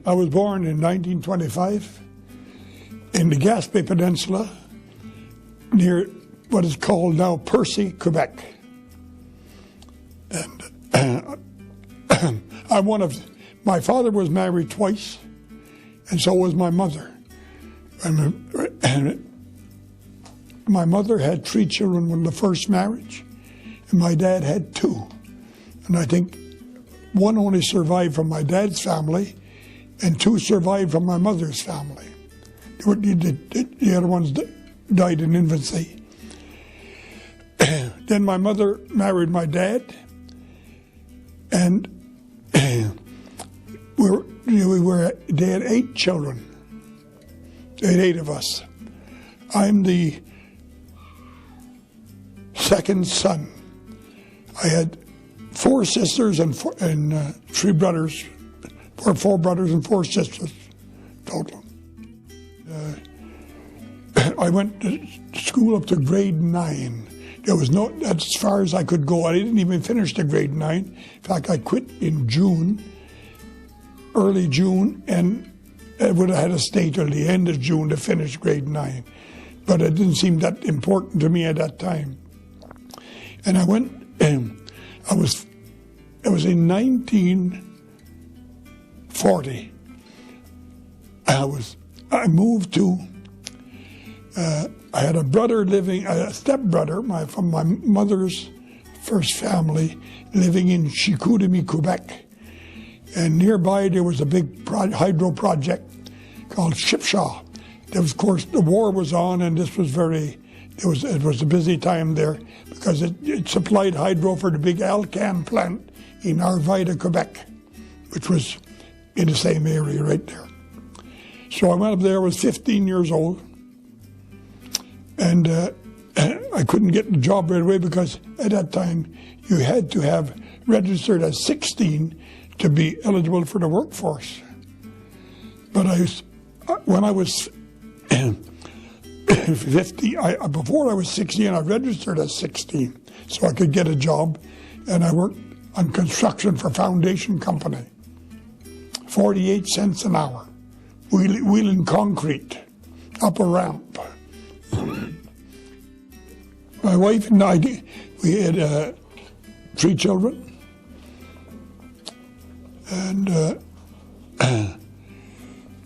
I was born in 1925 in the Gaspé Peninsula near what is called now Percy, Quebec. And my father was married twice, and so was my mother. And my mother had 3 children from the first marriage, and my dad had 2. And I think one only survived from my dad's family, and 2 survived from my mother's family. The other ones died in infancy. Then my mother married my dad, and they had 8 children. They had 8 of us. I'm the second son. I had 4 sisters and 3 brothers, or 4 brothers and 4 sisters total. I went to school up to grade 9. There was that's as far as I could go. I didn't even finish the grade 9. In fact, I quit in June, early June, and I would have had to stay till the end of June to finish grade 9. But it didn't seem that important to me at that time. And I went, it was in 1940. I moved to, I had a brother living, a stepbrother from my mother's first family living in Chicoutimi, Quebec. And nearby there was a big hydro project called Shipshaw. There was, of course, the war was on, and this was it was a busy time there because it supplied hydro for the big Alcan plant in Arvida, Quebec, which was in the same area right there. So I went up there, I was 15 years old, and I couldn't get the job right away because at that time you had to have registered as 16 to be eligible for the workforce. But when I was 50, before I was 16, I registered as 16 so I could get a job, and I worked on construction for Foundation Company, 48 cents an hour, wheeling concrete up a ramp. My wife and I, we had 3 children, and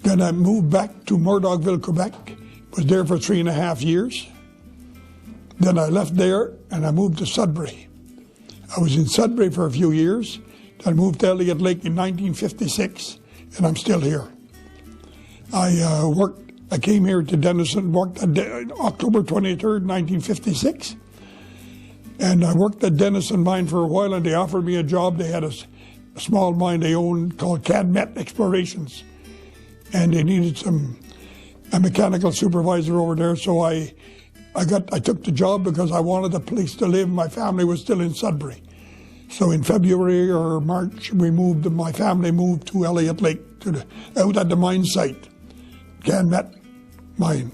then I moved back to Murdochville, Quebec, was there for 3.5 years. Then I left there and I moved to Sudbury. I was in Sudbury for a few years. Then I moved to Elliott Lake in 1956, and I'm still here. I came here to Denison, worked on October 23rd, 1956, and I worked at Denison Mine for a while, and they offered me a job. They had a small mine they owned called Cadmet Explorations, and they needed a mechanical supervisor over there, so I took the job because I wanted a place to live. My family was still in Sudbury. So in February or March, my family moved to Elliott Lake, out at the mine site, Cadmet Mine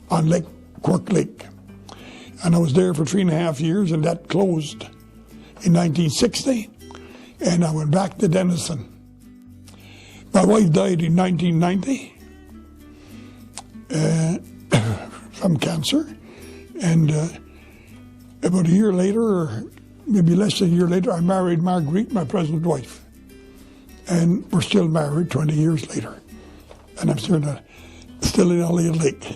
on Quirk Lake. And I was there for 3.5 years, and that closed in 1960, and I went back to Denison. My wife died in 1990 from cancer, and about a year later, or maybe less than a year later, I married Marguerite, my present wife. And we're still married 20 years later, and I'm still in Elliott Lake.